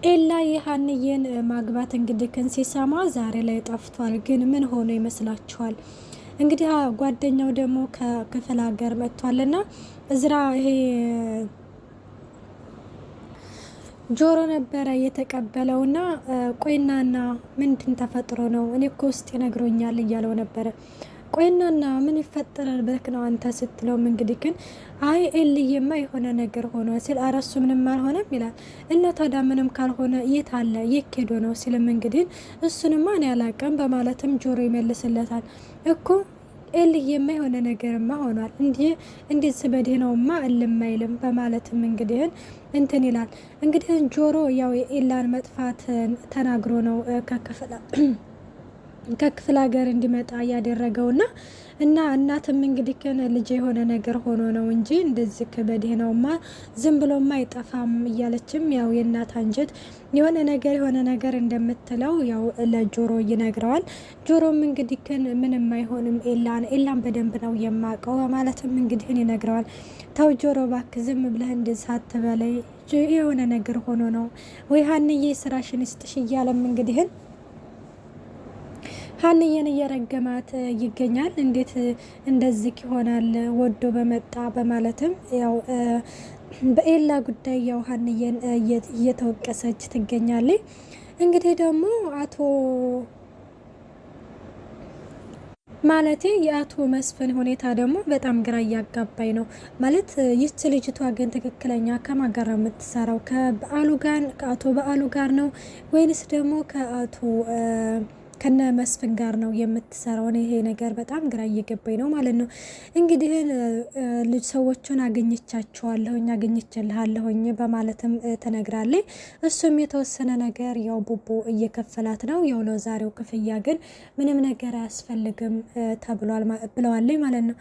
ኤላ የሀንዬን ማግባት እንግዲህ ሲሰማ ዛሬ ላይ ጠፍቷል። ግን ምን ሆኖ ይመስላችኋል? እንግዲህ ጓደኛው ደግሞ ከክፍለ ሀገር መጥቷልና እዝራ ይሄ ጆሮ ነበረ የተቀበለውና ቆይናና ምንድን ተፈጥሮ ነው? እኔ እኮ ውስጥ ይነግሮኛል እያለው ነበረ። ቆይናና ምን ይፈጠራል ብለክ ነው አንተ ስትለውም እንግዲህ ግን አይ ኤልዬማ የሆነ ነገር ሆኖ ሲል አረሱ ምንም አልሆነም ይላል። እና ታዲያ ምንም ካልሆነ የት አለ የት ሄዶ ነው ሲልም እንግዲህ እሱንማ እኔ አላቅም በማለትም ጆሮ ይመልስለታል እኮ ኤልዬማ የሆነ ነገርማ ሆኗል እንዲህ ስበዴናውማ እልም አይልም በማለትም እንግዲህ እንትን ይላል። እንግዲህ ጆሮ ያው የኤላን መጥፋት ተናግሮ ነው ከክፍለ ሀገር እንዲመጣ ያደረገውና እናትም እንግዲህ ልጅ የሆነ ነገር ሆኖ ነው እንጂ እንደዚህ በደህናውማ ዝም ብሎማ አይጠፋም እያለችም ያው የእናት አንጀት የሆነ ነገር እንደምትለው ያው ለጆሮ ይነግረዋል። ጆሮም እንግዲህ ምንም አይሆንም ኤላን በደንብ ነው የማውቀው በማለትም እንግዲህ ይነግረዋል። ተው ጆሮ እባክህ ዝም ብለህ እንደዚህ አትበለይ የሆነ ነገር ሆኖ ነው ወይ ሀንዬ ስራሽን ይስጥሽ እያለም እንግዲህ ሀንዬን እየረገማት ይገኛል። እንዴት እንደዚህ ይሆናል ወዶ በመጣ በማለትም ያው በኤላ ጉዳይ ያው ሀንዬን እየተወቀሰች ትገኛለች። እንግዲህ ደግሞ የአቶ መስፍን ሁኔታ ደግሞ በጣም ግራ እያጋባኝ ነው። ማለት ይህች ልጅቷ ግን ትክክለኛ ከማን ጋር ነው የምትሰራው? ከአቶ በዓሉ ጋር ነው ወይንስ ደግሞ ከነ መስፍን ጋር ነው የምትሰራው? ይሄ ነገር በጣም ግራ እየገባኝ ነው ማለት ነው። እንግዲህ ልጅ ሰዎቹን አገኘችልሃለሁኝ በማለትም ትነግራለች። እሱም የተወሰነ ነገር ያው ቡቡ እየከፈላት ነው። ያው ለዛሬው ክፍያ ግን ምንም ነገር አያስፈልግም ብለዋለች ማለት ነው።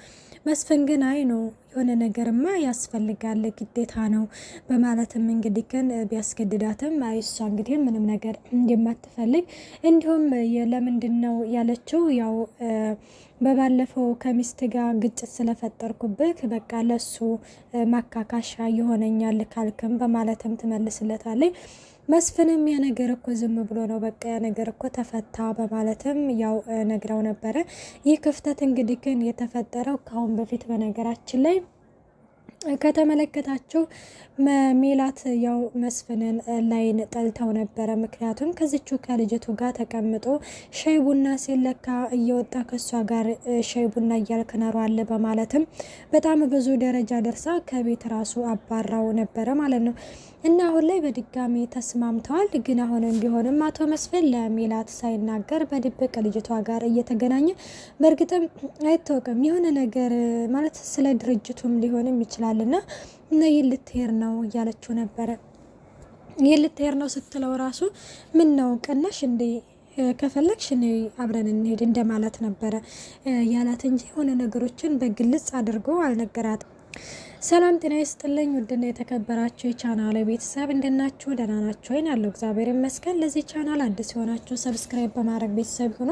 መስፍን ግን አይ ነው የሆነ ነገርማ ያስፈልጋል ግዴታ ነው በማለትም እንግዲህ ግን ቢያስገድዳትም አይሷ እንግዲህ ምንም ነገር እንደማትፈልግ እንዲሁም ለምንድን ነው ያለችው ያው በባለፈው ከሚስት ጋር ግጭት ስለፈጠርኩብህ በቃ ለሱ ማካካሻ ይሆነኛል ካልክም በማለትም ትመልስለታለች። መስፍንም ያ ነገር እኮ ዝም ብሎ ነው በቃ ያ ነገር እኮ ተፈታ በማለትም ያው ነግራው ነበረ። ይህ ክፍተት እንግዲህ ግን የተፈጠረው ከአሁን በፊት በነገራችን ላይ ከተመለከታችሁ ሜላት ያው መስፍንን ላይን ጠልተው ነበረ። ምክንያቱም ከዚቹ ከልጅቱ ጋር ተቀምጦ ሻይ ቡና ሲለካ እየወጣ ከሷ ጋር ሻይ ቡና እያልክነሩ አለ በማለትም በጣም ብዙ ደረጃ ደርሳ ከቤት ራሱ አባራው ነበረ ማለት ነው። እና አሁን ላይ በድጋሚ ተስማምተዋል። ግን አሁንም ቢሆንም አቶ መስፍን ለሜላት ሳይናገር በድብቅ ልጅቷ ጋር እየተገናኘ በእርግጥም አይታወቅም የሆነ ነገር ማለት ስለ ድርጅቱም ሊሆንም ይችላልና እና ልትሄድ ነው እያለችው ነበረ። ልትሄድ ነው ስትለው ራሱ ምን ነው ቀናሽ እንዴ ከፈለግሽ አብረን እንሄድ እንደማለት ነበረ ያላት እንጂ የሆነ ነገሮችን በግልጽ አድርጎ አልነገራትም። ሰላም ጤና ይስጥልኝ ውድና የተከበራችሁ የቻናል ቤተሰብ እንደናችሁ ደህና ናችሁ ወይ? ያለው እግዚአብሔር ይመስገን። ለዚህ ቻናል አዲስ የሆናችሁ ሰብስክራይብ በማድረግ ቤተሰብ ሆኖ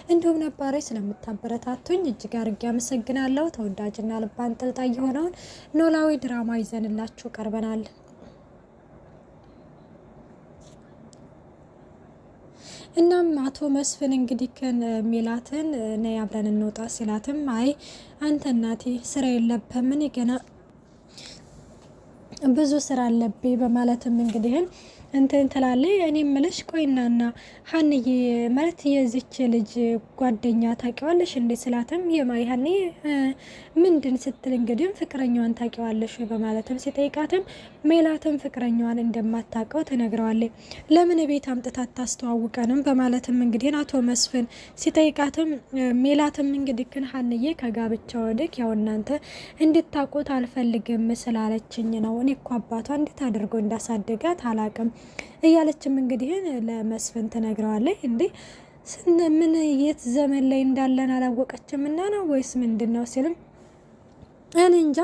እንዲሁም ነባሮች ስለምታበረታቱኝ እጅግ አድርጌ አመሰግናለሁ። ተወዳጅና ልብ አንጠልጣይ የሆነውን ኖላዊ ድራማ ይዘንላችሁ ቀርበናል። እናም አቶ መስፍን እንግዲህ ሜላትን ነይ አብረን እንውጣ ሲላትም አይ አንተ እናቴ ስራ የለብህም እኔ ገና ብዙ ስራ አለብኝ በማለትም እንግዲህ እንትን ትላለች። እኔ ምልሽ ቆይናና ሀንዬ ማለት የዚች ልጅ ጓደኛ ታውቂዋለሽ እንዴ ስላትም የማይ ሀኒ ምንድን ስትል እንግዲህ ፍቅረኛዋን ታውቂዋለሽ በማለትም ሲጠይቃትም ሜላትም ፍቅረኛዋን እንደማታውቀው ትነግረዋለች። ለምን ቤት አምጥታ ታስተዋውቀንም በማለትም እንግዲህ አቶ መስፍን ሲጠይቃትም ሜላትም እንግዲህ ሀንዬ ከጋብቻ ወዲህ ያው እናንተ እንድታውቁት አልፈልግም ስላለችኝ ነው። እኔ እኮ አባቷ እንዴት አድርጎ እንዳሳደጋት አላቅም እያለችም እንግዲህ ለመስፍን ትነግረዋለች። እንዴ ምን የት ዘመን ላይ እንዳለን አላወቀችም እና ነው ወይስ ምንድን ነው ሲልም እኔ እንጃ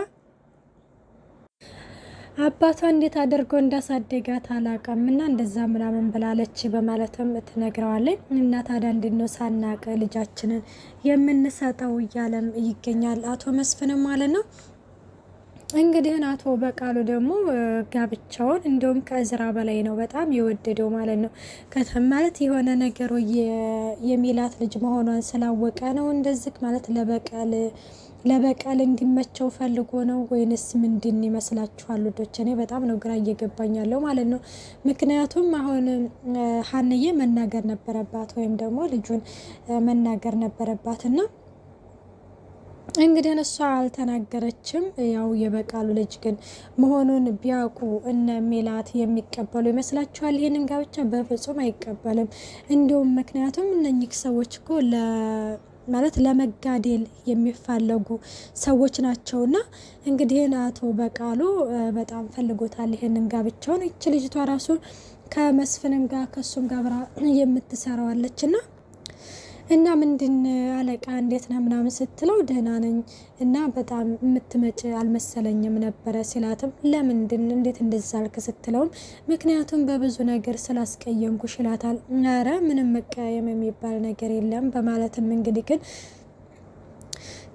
አባቷ እንዴት አድርጎ እንዳሳደጋት አላቅም እና እንደዛ ምናምን ብላለች በማለትም ትነግረዋለች። እና ታዲያ እንድነው ሳናቅ ልጃችንን የምንሰጠው እያለም ይገኛል አቶ መስፍንም ማለት ነው። እንግዲህ አቶ በቃሉ ደግሞ ጋብቻውን እንደውም ከእዝራ በላይ ነው በጣም የወደደው ማለት ነው። ማለት የሆነ ነገሩ የሚላት ልጅ መሆኗን ስላወቀ ነው እንደዚህ ማለት ለበቀል እንዲመቸው ፈልጎ ነው ወይንስ ምንድን ይመስላችኋል ልጆች? እኔ በጣም ነው ግራ እየገባኝ ያለው ማለት ነው። ምክንያቱም አሁን ሀንዬ መናገር ነበረባት ወይም ደግሞ ልጁን መናገር ነበረባት እና እንግዲህ እሷ አልተናገረችም። ያው የበቃሉ ልጅ ግን መሆኑን ቢያውቁ እነ ሜላት የሚቀበሉ ይመስላችኋል? ይሄንን ጋብቻ በፍጹም አይቀበልም። እንዲሁም ምክንያቱም እነኚህ ሰዎች እኮ ማለት ለመጋደል የሚፋለጉ ሰዎች ናቸውና እንግዲህ አቶ በቃሉ በጣም ፈልጎታል ይሄንን ጋብቻውን። እቺ ልጅቷ ራሱ ከመስፍንም ጋር ከሱም ጋር አብራ የምትሰራዋለችና እና ምንድን አለቃ እንዴት ነው ምናምን ስትለው ደህና ነኝ እና በጣም የምትመጭ አልመሰለኝም ነበረ ሲላትም ለምንድን እንዴት እንደዛ አልክ ስትለውም ምክንያቱም በብዙ ነገር ስላስቀየምኩሽ ይላታል። ኧረ ምንም መቀየም የሚባል ነገር የለም በማለትም እንግዲህ ግን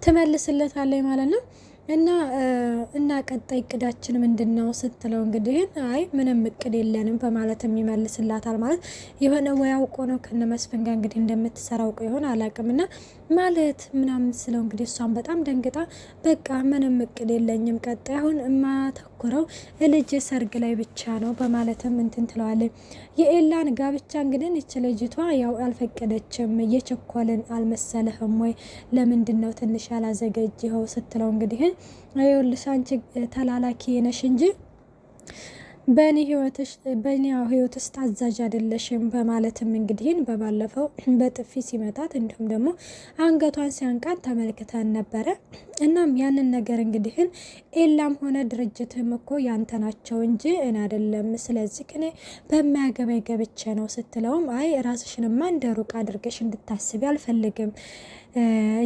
ትመልስለታለች ማለት ነው። እና ቀጣይ እቅዳችን ምንድን ነው ስትለው እንግዲህ አይ ምንም እቅድ የለንም በማለትም ይመልስላታል። ማለት የሆነ ወይ አውቆ ነው ከነ መስፍን ጋር እንግዲህ እንደምትሰራ አውቆ ይሆን አላውቅምና ማለት ምናምን ስለው እንግዲህ እሷን በጣም ደንግጣ በቃ ምንም እቅድ የለኝም ቀጣይ አሁን የማተኩረው ልጅ ሰርግ ላይ ብቻ ነው በማለትም እንትን ትለዋለች። የኤላን ጋብቻ እንግዲህ ይች ልጅቷ ያው አልፈቀደችም። እየቸኮልን አልመሰለህም ወይ ለምንድን ነው ትንሽ ያላዘገጅኸው ስትለው እንግዲህ ይኸውልሽ አንቺ ተላላኪ ነሽ እንጂ በእኔ ህይወት ውስጥ አዛዥ አይደለሽም በማለትም እንግዲህ በባለፈው በጥፊ ሲመታት እንዲሁም ደግሞ አንገቷን ሲያንቃን ተመልክተን ነበረ። እናም ያንን ነገር እንግዲህ ኤላም ሆነ ድርጅትም እኮ ያንተ ናቸው እንጂ እኔ አይደለም፣ ስለዚህ እኔ በማያገባኝ ገብቼ ነው ስትለውም አይ ራስሽንማ እንደ ሩቅ አድርገሽ እንድታስቢ አልፈልግም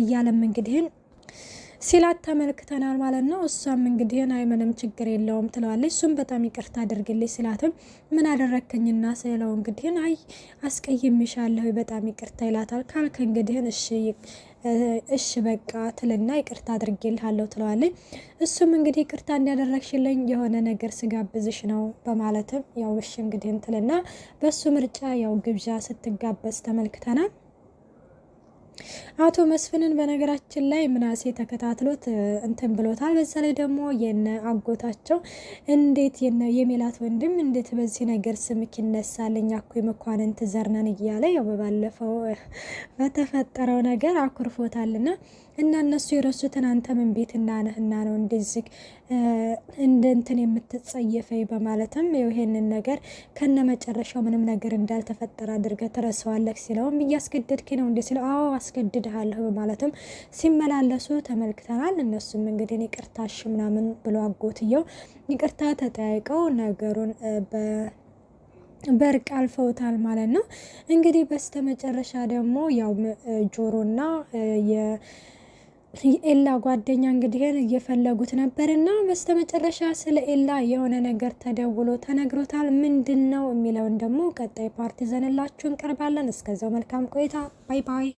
እያለም እንግዲህ ሲላት ተመልክተናል ማለት ነው። እሷም እንግዲህ አይ ምንም ችግር የለውም ትለዋለች። እሱም በጣም ይቅርታ አድርግልኝ ሲላትም ምን አደረክኝና ስለው እንግዲህ አይ አስቀይሜሻለሁ በጣም ይቅርታ ይላታል። ካልከ እንግዲህ እሺ በቃ ትልና ይቅርታ አድርጌልሃለሁ ትለዋለች። እሱም እንግዲህ ይቅርታ እንዲያደረግሽልኝ የሆነ ነገር ስጋብዝሽ ነው በማለትም ያው እሺ እንግዲህ ትልና በሱ ምርጫ ያው ግብዣ ስትጋበዝ ተመልክተናል። አቶ መስፍንን በነገራችን ላይ ምናሴ ተከታትሎት እንትን ብሎታል። በዛ ላይ ደግሞ የነ አጎታቸው እንዴት የሜላት ወንድም እንዴት በዚህ ነገር ስምክ ይነሳል እኛ እኮ የመኳንንት ዘርነን እያለ ያው በባለፈው በተፈጠረው ነገር አኩርፎታልና እና እነሱ የረሱትን አንተ ምን ቤት እናነህና ነው እንደዚህ እንደ እንትን የምትጸየፈኝ በማለትም ይሄንን ነገር ከነ መጨረሻው ምንም ነገር እንዳልተፈጠረ አድርገህ ተረሳዋለህ ሲለውም እያስገደድክ ነው እንዴ ሲለው አዎ አስገድድሃለሁ በማለትም ሲመላለሱ ተመልክተናል። እነሱም እንግዲህ ይቅርታሽ ምናምን ብሎ አጎትየው ይቅርታ ተጠያይቀው ነገሩን በርቅ አልፈውታል ማለት ነው። እንግዲህ በስተመጨረሻ ደግሞ ያው ጆሮና የኤላ ጓደኛ እንግዲህ እየፈለጉት ነበርና በስተመጨረሻ ስለ ኤላ የሆነ ነገር ተደውሎ ተነግሮታል። ምንድነው የሚለውን ደግሞ ቀጣይ ፓርት ይዘንላችሁ እንቀርባለን። እስከዛው መልካም ቆይታ። ባይ ባይ።